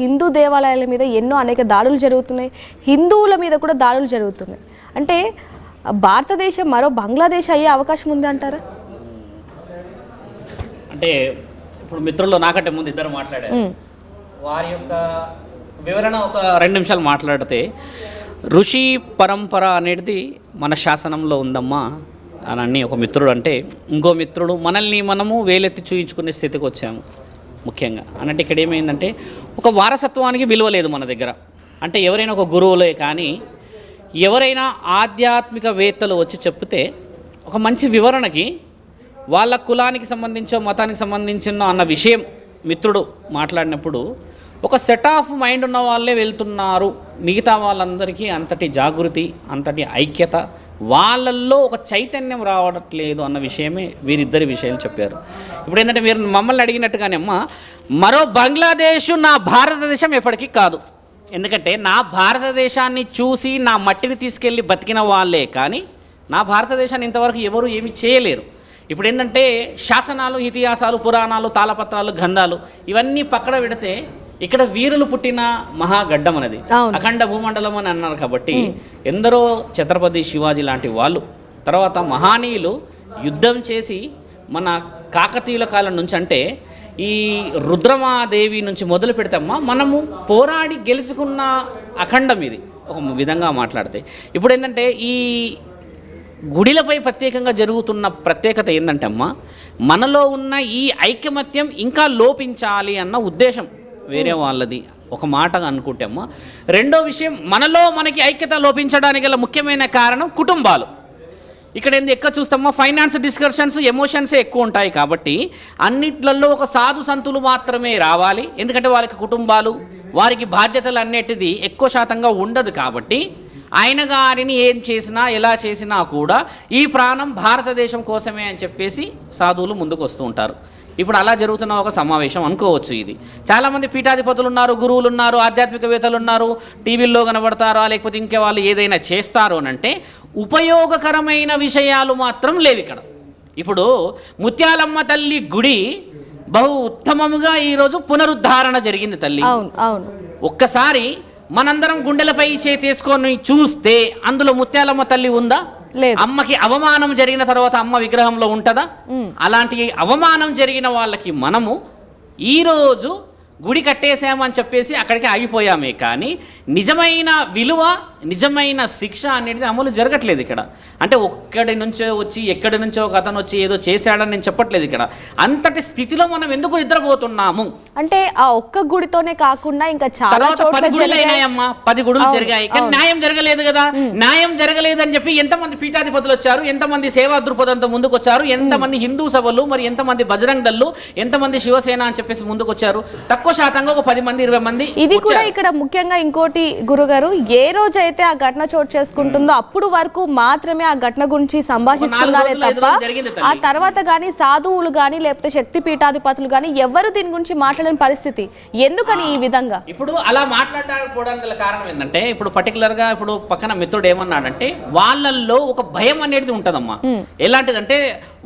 హిందూ దేవాలయాల మీద ఎన్నో అనేక దాడులు జరుగుతున్నాయి. హిందువుల మీద కూడా దాడులు జరుగుతున్నాయి. అంటే భారతదేశం మరో బంగ్లాదేశ్ అయ్యే అవకాశం ఉంది అంటారా? అంటే ఇప్పుడు మిత్రుల్లో నాకంటే ముందు ఇద్దరు మాట్లాడారు. వారి యొక్క వివరణ ఒక 2 నిమిషాలు మాట్లాడితే, ఋషి పరంపర అనేది మన శాసనంలో ఉందమ్మా అని ఒక మిత్రుడు అంటే, ఇంకో మిత్రుడు మనల్ని మనము వేలెత్తి చూయించుకునే స్థితికి వచ్చాము. ముఖ్యంగా అనంటే ఇక్కడ ఏమైందంటే, ఒక వారసత్వానికి విలువ లేదు మన దగ్గర. అంటే ఎవరైనా ఒక గురువులే కానీ ఎవరైనా ఆధ్యాత్మికవేత్తలు వచ్చి చెప్తే ఒక మంచి వివరణకి వాళ్ళ కులానికి సంబంధించో మతానికి సంబంధించిన అన్న విషయం మిత్రుడు మాట్లాడినప్పుడు ఒక సెట్ ఆఫ్ మైండ్ ఉన్న వాళ్ళే వెళ్తున్నారు. మిగతా వాళ్ళందరికీ అంతటి జాగృతి, అంతటి ఐక్యత, వాళ్ళల్లో ఒక చైతన్యం రావట్లేదు అన్న విషయమే వీరిద్దరి విషయాలు చెప్పారు. ఇప్పుడు ఏంటంటే మీరు మమ్మల్ని అడిగినట్టుగానే అమ్మ, మరో బంగ్లాదేశ్ నా భారతదేశం ఎప్పటికీ కాదు. ఎందుకంటే నా భారతదేశాన్ని చూసి నా మట్టిని తీసుకెళ్ళి బతికిన వాళ్ళే కానీ నా భారతదేశాన్ని ఇంతవరకు ఎవరు ఏమీ చేయలేరు. ఇప్పుడు ఏంటంటే శాసనాలు, ఇతిహాసాలు, పురాణాలు, తాళపత్రాలు, గంధాలు ఇవన్నీ పక్కన పెడితే ఇక్కడ వీరులు పుట్టిన మహాగడ్డం అనేది అఖండ భూమండలం అని అన్నారు. కాబట్టి ఎందరో ఛత్రపతి శివాజీ లాంటి వాళ్ళు, తర్వాత మహానీయులు యుద్ధం చేసి మన కాకతీయుల కాలం నుంచి అంటే ఈ రుద్రమాదేవి నుంచి మొదలు పెడతామా మనము పోరాడి గెలుచుకున్న అఖండం ఇది ఒక విధంగా మాట్లాడితే. ఇప్పుడు ఏంటంటే ఈ గుడిలపై ప్రత్యేకంగా జరుగుతున్న ప్రత్యేకత ఏంటంటే అమ్మ, మనలో ఉన్న ఈ ఐకమత్యం ఇంకా లోపించాలి అన్న ఉద్దేశం వేరే వాళ్ళది ఒక మాటగా అనుకుంటే అమ్మ. రెండో విషయం, మనలో మనకి ఐక్యత లోపించడానికి గల ముఖ్యమైన కారణం కుటుంబాలు. ఇక్కడ ఏంది ఎక్కువ చూస్తామో ఫైనాన్స్ డిస్కషన్స్, ఎమోషన్సే ఎక్కువ ఉంటాయి. కాబట్టి అన్నిట్లలో ఒక సాధు సంతులు మాత్రమే రావాలి. ఎందుకంటే వాళ్ళకి కుటుంబాలు, వారికి బాధ్యతలు అన్నిటిది ఎక్కువ శాతంగా ఉండదు. కాబట్టి ఆయన గారిని ఏం చేసినా ఎలా చేసినా కూడా ఈ ప్రాణం భారతదేశం కోసమే అని చెప్పేసి సాధువులు ముందుకు వస్తూ ఉంటారు. ఇప్పుడు అలా జరుగుతున్న ఒక సమావేశం అనుకోవచ్చు ఇది. చాలామంది పీఠాధిపతులు ఉన్నారు, గురువులు ఉన్నారు, ఆధ్యాత్మికవేత్తలు ఉన్నారు, టీవీల్లో కనబడతారా లేకపోతే ఇంకే వాళ్ళు ఏదైనా చేస్తారు అని అంటే ఉపయోగకరమైన విషయాలు మాత్రం లేవు ఇక్కడ. ఇప్పుడు ముత్యాలమ్మ తల్లి గుడి బహు ఉత్తమముగా ఈరోజు పునరుద్ధరణ జరిగింది తల్లి. ఒక్కసారి మనందరం గుండెలపై చేతేసుకొని చూస్తే అందులో ముత్యాలమ్మ తల్లి ఉందా? అమ్మకి అవమానం జరిగిన తర్వాత అమ్మ విగ్రహంలో ఉంటుందా? అలాంటి అవమానం జరిగిన వాళ్ళకి మనము ఈరోజు గుడి కట్టేసామని చెప్పేసి అక్కడికి ఆగిపోయామే కానీ నిజమైన విలువ, నిజమైన శిక్ష అనేది అమలు జరగట్లేదు ఇక్కడ. అంటే ఒక్కడి నుంచో వచ్చి ఎక్కడి నుంచో ఒక అతను వచ్చి ఏదో చేశాడని నేను చెప్పట్లేదు. ఇక్కడ అంతటి స్థితిలో మనం ఎందుకు నిద్రపోతున్నాము అంటే ఆ ఒక్క గుడితోనే కాకుండా ఇంకా చాలా 10 గుడులు అయినాయమ్మా, 10 గుడులు జరిగాయి కానీ న్యాయం జరగలేదు కదా. న్యాయం జరగలేదు అని చెప్పి ఎంతమంది పీఠాధిపతులు వచ్చారు, ఎంతమంది సేవా దృక్పథంతో ముందుకు వచ్చారు, ఎంతమంది హిందూ సభలు, మరి ఎంతమంది బజరంగ్ దళ్ళు, ఎంతమంది శివసేన అని చెప్పేసి ముందుకు వచ్చారు. తక్కువ శాతంగా ఒక 10 మంది 20 మంది. ఇది కూడా ఇక్కడ ముఖ్యంగా ఇంకోటి గురుగారు, ఏ రోజు అయితే ఆ ఘటన చోటు చేసుకుంటుందో అప్పుడు వరకు మాత్రమే ఆ ఘటన గురించి సంభాషిస్తున్నారే తప్ప ఆ తర్వాత కానీ సాధువులు కానీ లేకపోతే శక్తి పీఠాధిపతులు కానీ ఎవరు దీని గురించి మాట్లాడని పరిస్థితి. ఎందుకని ఈ విధంగా ఇప్పుడు అలా మాట్లాడకపోవడానికి గల కారణం ఏంటంటే, ఇప్పుడు పర్టికులర్ గా ఇప్పుడు పక్కన మిత్రుడు ఏమన్నాడంటే వాళ్ళల్లో ఒక భయం అనేది ఉంటదమ్మా. ఎలాంటిదంటే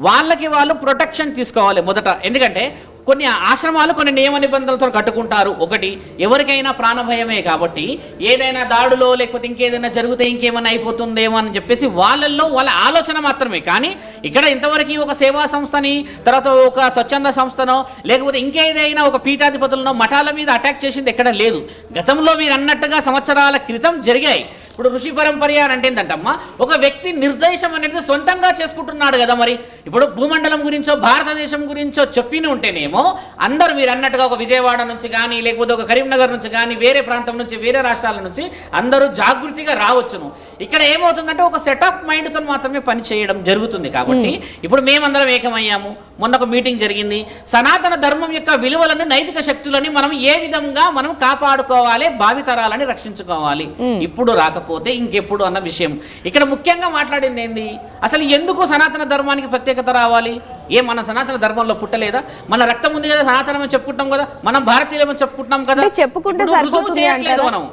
వాళ్ళకి వాళ్ళు ప్రొటెక్షన్ తీసుకోవాలి మొదట. ఎందుకంటే కొన్ని ఆశ్రమాలు కొన్ని నియమ నిబంధనలతో కట్టుకుంటారు. ఒకటి, ఎవరికైనా ప్రాణభయమే కాబట్టి ఏదైనా దాడులో లేకపోతే ఇంకేదైనా జరిగితే ఇంకేమైనా అయిపోతుందేమో అని చెప్పేసి వాళ్ళల్లో వాళ్ళ ఆలోచన మాత్రమే. కానీ ఇక్కడ ఇంతవరకు ఒక సేవా సంస్థని, తర్వాత ఒక స్వచ్ఛంద సంస్థనో లేకపోతే ఇంకేదైనా ఒక పీఠాధిపతులను మఠాల మీద అటాక్ చేసింది ఎక్కడ లేదు. గతంలో మీరు అన్నట్టుగా సంవత్సరాల క్రితం జరిగాయి. ఇప్పుడు ఋషి పరంపర అంటే ఏంటంటమ్మా, ఒక వ్యక్తి నిర్దేశం అనేది సొంతంగా చేసుకుంటున్నాడు కదా. మరి ఇప్పుడు భూమండలం గురించో భారతదేశం గురించో చెప్పిన ఉంటేనేమో అందరూ మీరు అన్నట్టుగా ఒక విజయవాడ నుంచి కానీ లేకపోతే ఒక కరీంనగర్ నుంచి కానీ వేరే ప్రాంతం నుంచి వేరే రాష్ట్రాల నుంచి అందరూ జాగృతిగా రావచ్చును. ఇక్కడ ఏమవుతుందంటే ఒక సెట్ ఆఫ్ మైండ్తో మాత్రమే పని చేయడం జరుగుతుంది. కాబట్టి ఇప్పుడు మేమందరం ఏకమయ్యాము. మొన్న ఒక మీటింగ్ జరిగింది. సనాతన ధర్మం యొక్క విలువలను, నైతిక శక్తులని మనం ఏ విధంగా మనం కాపాడుకోవాలి, భావితరాలని రక్షించుకోవాలి, ఇప్పుడు రాకపోతే ఇంకెప్పుడు అన్న విషయం ఇక్కడ ముఖ్యంగా మాట్లాడింది ఏంది, అసలు ఎందుకు సనాతన ధర్మానికి ప్రత్యేకత రావాలి? మన సనాతన ధర్మంలో పుట్టలేదా? మన రక్తం ఉంది కదా, సనాతనం అని చెప్పుకుంటాం కదా, మనం భారతీయులమని చెప్పుకుంటాం కదా. రుజువు చేయట్లేదు మనం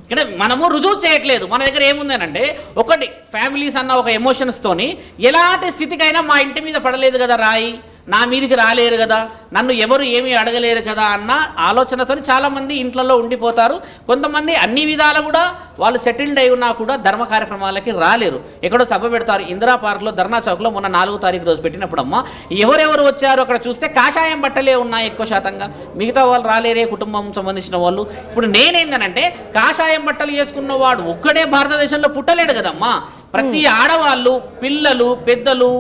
ఇక్కడ, మనము రుజువు చేయట్లేదు. మన దగ్గర ఏముంది అంటే ఒకటి ఫ్యామిలీస్ అన్న ఒక ఎమోషన్స్ తోని ఎలాంటి స్థితికైనా మా ఇంటి మీద పడలేదు కదా రాయి, నా మీదికి రాలేరు కదా, నన్ను ఎవరు ఏమీ అడగలేరు కదా అన్న ఆలోచనతో చాలామంది ఇంట్లో ఉండిపోతారు. కొంతమంది అన్ని విధాలు కూడా వాళ్ళు సెటిల్డ్ అయి ఉన్నా కూడా ధర్మ కార్యక్రమాలకి రాలేరు. ఎక్కడో సభ పెడతారు. ఇందిరా పార్క్లో ధర్నా చౌక్లో మొన్న 4వ తారీఖు రోజు పెట్టినప్పుడు అమ్మ ఎవరెవరు వచ్చారు అక్కడ చూస్తే కాషాయం బట్టలే ఉన్నాయి ఎక్కువ శాతంగా, మిగతా వాళ్ళు రాలేరే కుటుంబం సంబంధించిన వాళ్ళు. ఇప్పుడు నేనేందనంటే కాషాయం బట్టలు వేసుకున్న వాడు ఒక్కడే భారతదేశంలో పుట్టలేడు కదమ్మా. ప్రతి ఆడవాళ్ళు, పిల్లలు, పెద్దలు,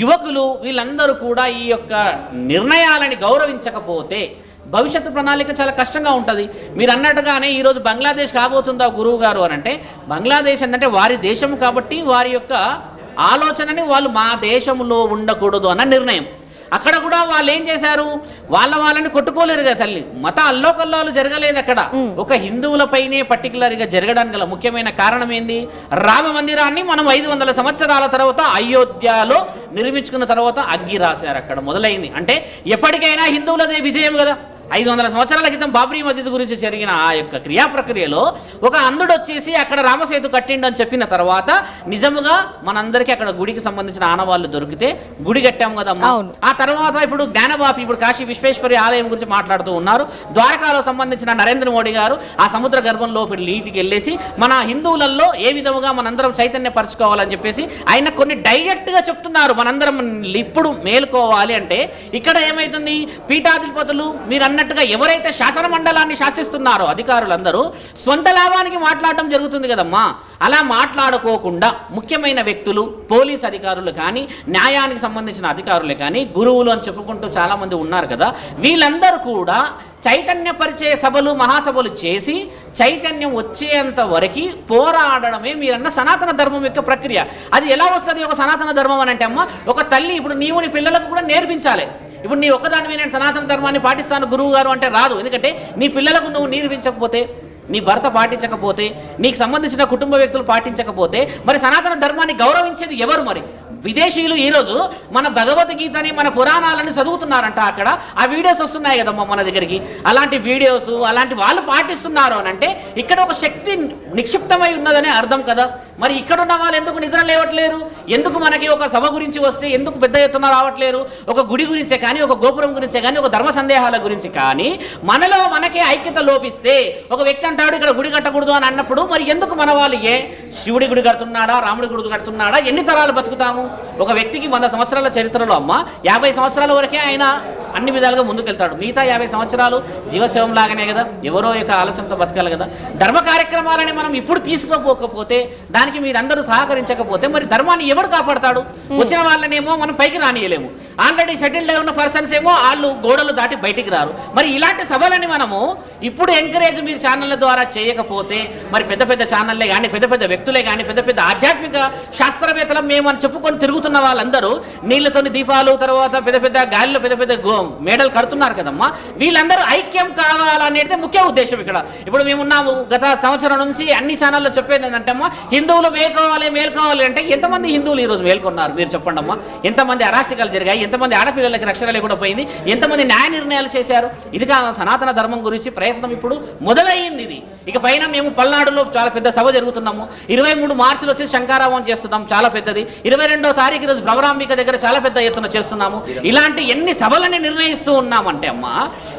యువకులు వీళ్ళందరూ కూడా ఈ యొక్క నిర్ణయాలని గౌరవించకపోతే భవిష్యత్తు ప్రణాళిక చాలా కష్టంగా ఉంటుంది. మీరు అన్నట్టుగానే ఈరోజు బంగ్లాదేశ్ కాబోతుందా గురువు గారు అని అంటే, బంగ్లాదేశ్ అంటే వారి దేశం కాబట్టి వారి యొక్క ఆలోచనని వాళ్ళు మా దేశంలో ఉండకూడదు అన్న నిర్ణయం. అక్కడ కూడా వాళ్ళు ఏం చేశారు, వాళ్ళని కొట్టుకోలేరు కదా తల్లి. మత అల్లోకల్లోలు జరగలేదు అక్కడ. ఒక హిందువులపైనే పర్టికులర్గా జరగడానికి గల ముఖ్యమైన కారణం ఏంది, రామ మందిరాన్ని మనం 500 సంవత్సరాల తర్వాత అయోధ్యలో నిర్మించుకున్న తర్వాత అగ్గి రాశారు. అక్కడ మొదలైంది అంటే ఎప్పటికైనా హిందువులదే విజయం కదా. 500 సంవత్సరాల క్రితం బాబ్రీ మస్జిద్ గురించి జరిగిన ఆ యొక్క క్రియా ప్రక్రియలో ఒక అంధుడు వచ్చేసి అక్కడ రామసేతు కట్టిండు అని చెప్పిన తర్వాత నిజముగా మనందరికీ అక్కడ గుడికి సంబంధించిన ఆనవాళ్ళు దొరికితే గుడి కట్టాము కదమ్మా. ఆ తర్వాత ఇప్పుడు జ్ఞానవాపి, ఇప్పుడు కాశీ విశ్వేశ్వరి ఆలయం గురించి మాట్లాడుతూ ఉన్నారు. ద్వారకాలో సంబంధించిన నరేంద్ర మోడీ గారు ఆ సముద్ర గర్భంలో నీటికి వెళ్ళేసి మన హిందువులలో ఏ విధముగా మనందరం చైతన్యపరచుకోవాలని చెప్పేసి ఆయన కొన్ని డైరెక్ట్గా చెప్తున్నారు. మనందరం ఇప్పుడు మేలుకోవాలి అంటే ఇక్కడ ఏమైతుంది, పీఠాధిపతులు మీరు అన్నట్టుగా ఎవరైతే శాసన మండలాన్ని శాసిస్తున్నారో అధికారులందరూ సొంత లాభానికి మాట్లాడటం జరుగుతుంది కదమ్మా. అలా మాట్లాడుకోకుండా ముఖ్యమైన వ్యక్తులు, పోలీస్ అధికారులు కానీ, న్యాయానికి సంబంధించిన అధికారులే కానీ, గురువులు అని చెప్పుకుంటూ చాలామంది ఉన్నారు కదా, వీళ్ళందరూ కూడా చైతన్యపరిచే సభలు, మహాసభలు చేసి చైతన్యం వచ్చేంత వరకు పోరాడడమే మీరన్న సనాతన ధర్మం యొక్క ప్రక్రియ. అది ఎలా వస్తుంది ఒక సనాతన ధర్మం అని అంటే అమ్మ, ఒక తల్లి ఇప్పుడు నీవు నీ పిల్లలకు కూడా నేర్పించాలి. ఇప్పుడు నీ ఒక్కదానివి నేను సనాతన ధర్మాన్ని పాటిస్తాను గురువు గారు అంటే రాదు. ఎందుకంటే నీ పిల్లలకు నువ్వు నేర్పించకపోతే, నీ భర్త పాటించకపోతే, నీకు సంబంధించిన కుటుంబ వ్యక్తులు పాటించకపోతే మరి సనాతన ధర్మాన్ని గౌరవించేది ఎవరు? మరి విదేశీయులు ఈరోజు మన భగవద్గీతని, మన పురాణాలని చదువుతున్నారంట. అక్కడ ఆ వీడియోస్ వస్తున్నాయి కదమ్మా మన దగ్గరికి. అలాంటి వీడియోస్, అలాంటి వాళ్ళు పాటిస్తున్నారు అని అంటే ఇక్కడ ఒక శక్తి నిక్షిప్తమై ఉన్నదనే అర్థం కదా. మరి ఇక్కడ ఉన్న వాళ్ళు ఎందుకు నిద్ర లేవట్లేరు? ఎందుకు మనకి ఒక సభ గురించి వస్తే ఎందుకు పెద్ద ఎత్తున రావట్లేరు? ఒక గుడి గురించే కానీ, ఒక గోపురం గురించే కానీ, ఒక ధర్మ సందేహాల గురించి కానీ మనలో మనకే ఐక్యత లోపిస్తే, ఒక వ్యక్తి అంటాడు ఇక్కడ గుడి కట్టకూడదు అని అన్నప్పుడు మరి ఎందుకు మన వాళ్ళు శివుడి గుడి కడుతున్నాడా, రాముడి గుడి కడుతున్నాడా, ఎన్ని తరాలు బతుకుతాము? ఒక వ్యక్తికి 100 సంవత్సరాల చరిత్రలో అమ్మ 50 సంవత్సరాల వరకే ఆయన అన్ని విధాలుగా ముందుకెళ్తాడు. మిగతా 50 సంవత్సరాలు జీవశవం లాగానే కదా, ఎవరో యొక్క ఆలోచనతో బతకాలి కదా. ధర్మ కార్యక్రమాలని మనం ఇప్పుడు తీసుకోపోకపోతే, దానికి మీరందరూ సహకరించకపోతే మరి ధర్మాన్ని ఎవడు కాపాడతాడు? వచ్చిన వాళ్ళనేమో మనం పైకి రానియలేము. ఆల్రెడీ సెటిల్డ్ అయి ఉన్న పర్సన్స్ ఏమో వాళ్ళు గోడలు దాటి బయటికి రారు. మరి ఇలాంటి సభలని మనము ఇప్పుడు ఎంకరేజ్ మీరు ఛానళ్ళ ద్వారా చేయకపోతే మరి పెద్ద పెద్ద ఛానళ్ళే కానీ, పెద్ద పెద్ద వ్యక్తులే కానీ, పెద్ద పెద్ద ఆధ్యాత్మిక శాస్త్రవేత్తలు మేము అని చెప్పుకొని తిరుగుతున్న వాళ్ళందరూ నీళ్లతోని దీపాలు, తర్వాత పెద్ద పెద్ద గాలిలో పెద్ద పెద్ద మేడలు కడుతున్నారు కదమ్మా. వీళ్ళందరూ ఐక్యం కావాలనేది ముఖ్య ఉద్దేశం ఇక్కడ. ఇప్పుడు మేమున్నాము గత సంవత్సరం నుంచి అన్ని ఛానల్లో చెప్పేది ఏంటంటే అమ్మా, హిందువులు మేల్కోవాలి అంటే ఎంతమంది హిందువులు ఈరోజు మేల్కొన్నారు మీరు చెప్పండి అమ్మా. ఎంతమంది అరాచకాలు జరిగాయి, ఎంతమంది ఆడపిల్లలకి రక్షణ లేకుండా పోయింది, ఎంతమంది న్యాయ నిర్ణయాలు చేశారు? ఇది సనాతన ధర్మం గురించి ప్రయత్నం ఇప్పుడు మొదలయ్యింది. ఇది ఇక పైన మేము పల్నాడులో చాలా పెద్ద సభ జరుగుతున్నాము. 23 మార్చిలో వచ్చి శంకారావం చేస్తున్నాం, చాలా పెద్దది. 22వ తారీఖు రోజు భ్రమరాంబిక దగ్గర చాలా పెద్ద ఎత్తున చేస్తున్నాము. ఇలాంటి ఎన్ని సభలని నిర్ణయిస్తూ ఉన్నామంటే అమ్మా,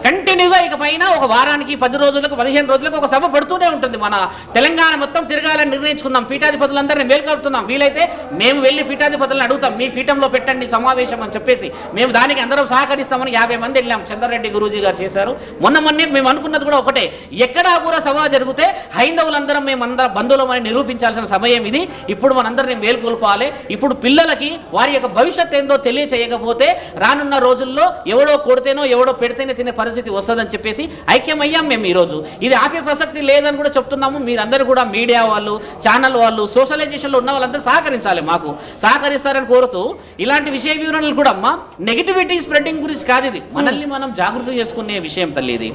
కంటిన్యూగా ఇక పైన ఒక వారానికి 10 రోజులకు 15 రోజులకు ఒక సభ పడుతూనే ఉంటుంది. మన తెలంగాణ మొత్తం తిరగాలని నిర్ణయించుకున్నాం. పీఠాధిపతులందరినీ మేల్కొడుతున్నాం. వీలైతే మేము వెళ్ళి పీఠాధిపతులను అడుగుతాం, మీ పీఠంలో పెట్టండి సమావేశం అని చెప్పేసి. మేము దానికి అందరం సహకరిస్తామని 50 మంది వెళ్ళాం. చంద్రారెడ్డి గురూజీ గారు చేశారు. మొన్నే మేము అనుకున్నది కూడా ఒకటే, ఎక్కడా కూడా సభ జరిగితే హైందవులందరం మేమందరం బంధువులమని నిరూపించాల్సిన సమయం ఇది. ఇప్పుడు మనందరినీ మేల్కొల్పాలి. ఇప్పుడు పిల్లలకి వారి యొక్క భవిష్యత్ ఏందో తెలియచేయకపోతే రానున్న రోజుల్లో ఎవడో కొడితేనో ఎవడో పెడితేనే తినే పరిస్థితి వస్తుందని చెప్పేసి ఐక్యమయ్యాం మేము ఈరోజు. ఇది ఆపే ప్రసక్తి లేదని కూడా చెప్తున్నాము. మీరందరూ కూడా మీడియా వాళ్ళు, ఛానల్ వాళ్ళు, సోషలైజేషన్లో ఉన్న వాళ్ళంతా సహకరించాలి, మాకు సహకరిస్తారని కోరుతూ ఇలాంటి విషయ వివరణలు కూడా అమ్మా నెగిటివిటీ స్ప్రెడ్డింగ్ గురించి కాదు, ఇది మనల్ని మనం జాగృతి చేసుకునే విషయం తల్లి ఇది.